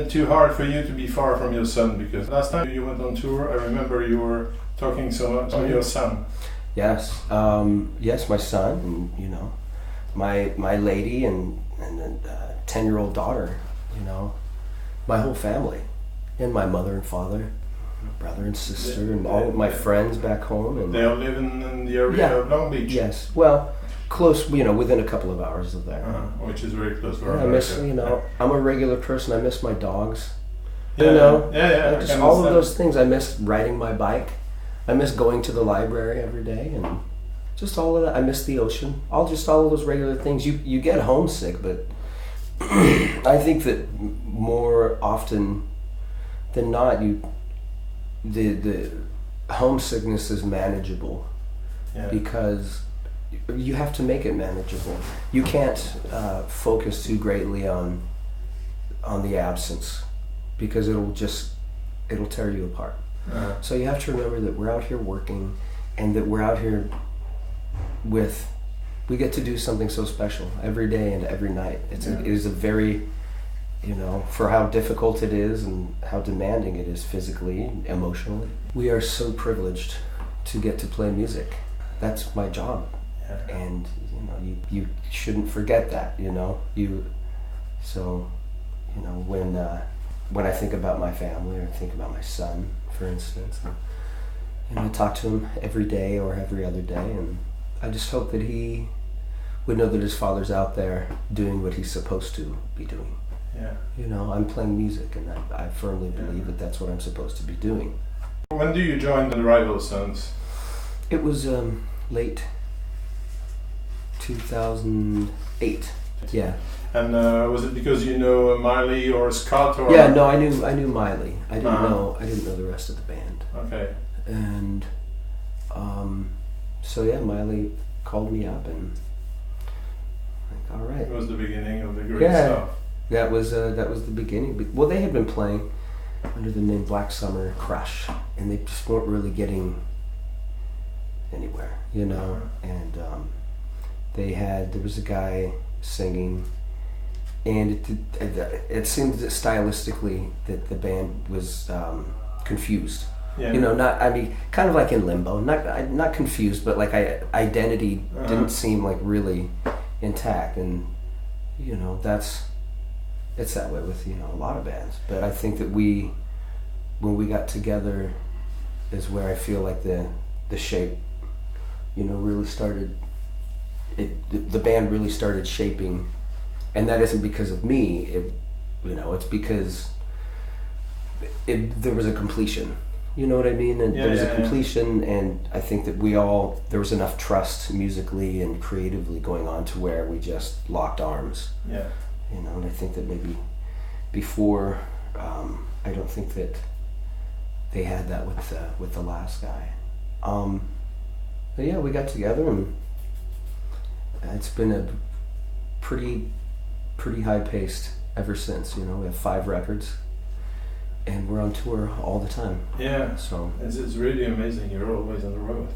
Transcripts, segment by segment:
it too hard for you to be far from your son? Because last time you went on tour, I remember you were talking so much about your son. Yes, yes, my son, and you know, my lady, and a 10-year-old daughter. You know, my whole family, and my mother and father, brother and sister, and all of my friends back home. And they all live in the area of Long Beach. Yes, well, close, you know, within a couple of hours of there. Which is very close for I miss, you know, I'm a regular person. I miss my dogs. Yeah, you know, just all of those things. I miss riding my bike. I miss going to the library every day, and just all of that. I miss the ocean. All of those regular things. You get homesick, but I think that more often than not, the homesickness is manageable because you have to make it manageable. You can't focus too greatly on the absence because it'll tear you apart. So you have to remember that we're out here working, and that we're out here we get to do something so special every day and every night. It is a very, you know, for how difficult it is and how demanding it is physically, emotionally. We are so privileged to get to play music. That's my job. And you know, you shouldn't forget that, you know. So, you know, when I think about my family, or think about my son, for instance, and I talk to him every day or every other day, and I just hope that he would know that his father's out there doing what he's supposed to be doing. You know, I'm playing music, and I firmly believe that that's what I'm supposed to be doing. When do you join the Rival Sons? It was late 2008. Yeah. And was it because you know Miley or Scott? Or? Yeah, no, I knew Miley. I didn't know the rest of the band. Okay. And so yeah, Miley called me up, and like, all right. It was the beginning of the great stuff. That was the beginning. Well, they had been playing under the name Black Summer Crush, and they just weren't really getting anywhere, you know. And there was a guy singing, and it seemed that stylistically that the band was confused. You know, kind of like in limbo. Not confused, but like identity didn't seem like really intact, and you know, it's that way with, you know, a lot of bands. But I think that when we got together is where I feel like the shape, you know, really started. The band really started shaping, and that isn't because of me. You know, it's because there was a completion. You know what I mean? And there was a completion, and I think that there was enough trust musically and creatively going on to where we just locked arms. Yeah. You know, and I think that maybe before, I don't think that they had that with the last guy. But yeah, we got together, and it's been a pretty high paced ever since. You know, we have 5 records, and we're on tour all the time. Yeah. So it's really amazing. You're always on the road.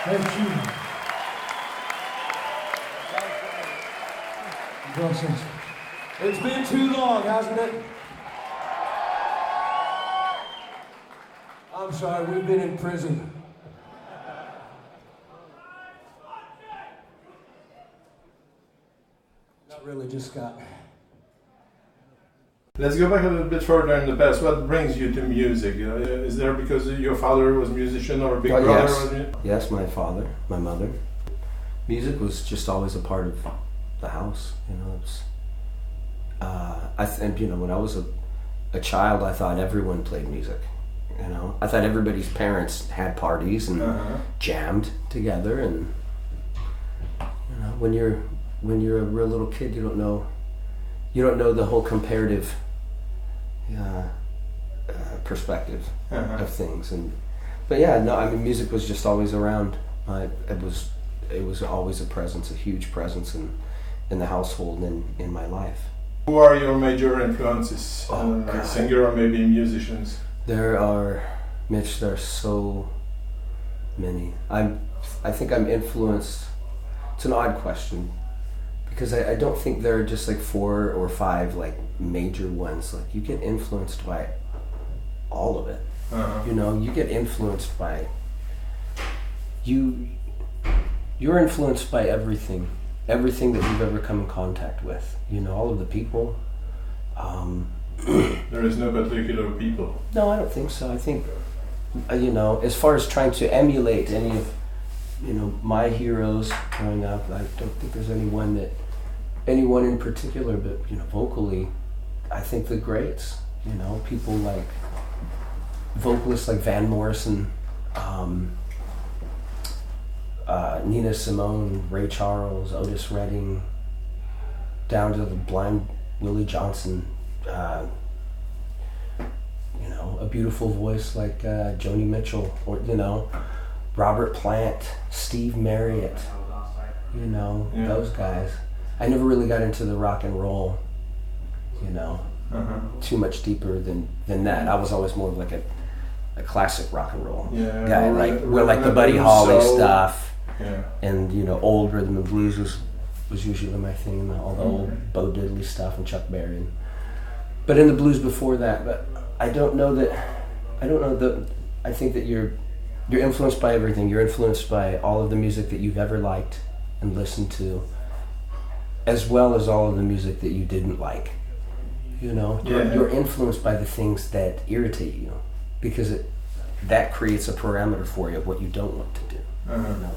Thank you. Congratulations. It's been too long, hasn't it? I'm sorry, we've been in prison. Not really, just got... Let's go back a little bit further in the past. What brings you to music? Is there because your father was a musician or a big brother yes. was a musician? Yes, my father, my mother. Music was just always a part of the house. You know, it was, I think, you know, when I was a child, I thought everyone played music. You know, I thought everybody's parents had parties and jammed together. And you know, when you're a real little kid, you don't know the whole comparative perspective of things. But yeah, no, I mean, music was just always around. It was always a presence, a huge presence in the household and in my life. Who are your major influences? Singer or maybe musicians? There are, Mitch, there are so many. I think I'm influenced. It's an odd question because I don't think there are just like 4 or 5 like major ones. Like you get influenced by all of it. You know, you get influenced by you're influenced by everything that you've ever come in contact with. You know, all of the people. There is no particular people. No, I don't think so. I think, you know, as far as trying to emulate any of, you know, my heroes growing up, I don't think there's anyone in particular, but, you know, vocally, I think the greats, you know, people like, vocalists like Van Morrison, Nina Simone, Ray Charles, Otis Redding, down to the blind Willie Johnson, you know, a beautiful voice like Joni Mitchell, or, you know, Robert Plant, Steve Marriott, you know, those guys. I never really got into the rock and roll, you know, too much deeper than that. I was always more of like a classic rock and roll guy, like the Buddy Holly stuff, and, you know, old rhythm and blues was usually my thing, all the old Bo Diddley stuff and Chuck Berry. But in the blues before that, but I think that you're influenced by everything. You're influenced by all of the music that you've ever liked and listened to, as well as all of the music that you didn't like. You know, you're influenced by the things that irritate you, because that creates a parameter for you of what you don't want to do. You know?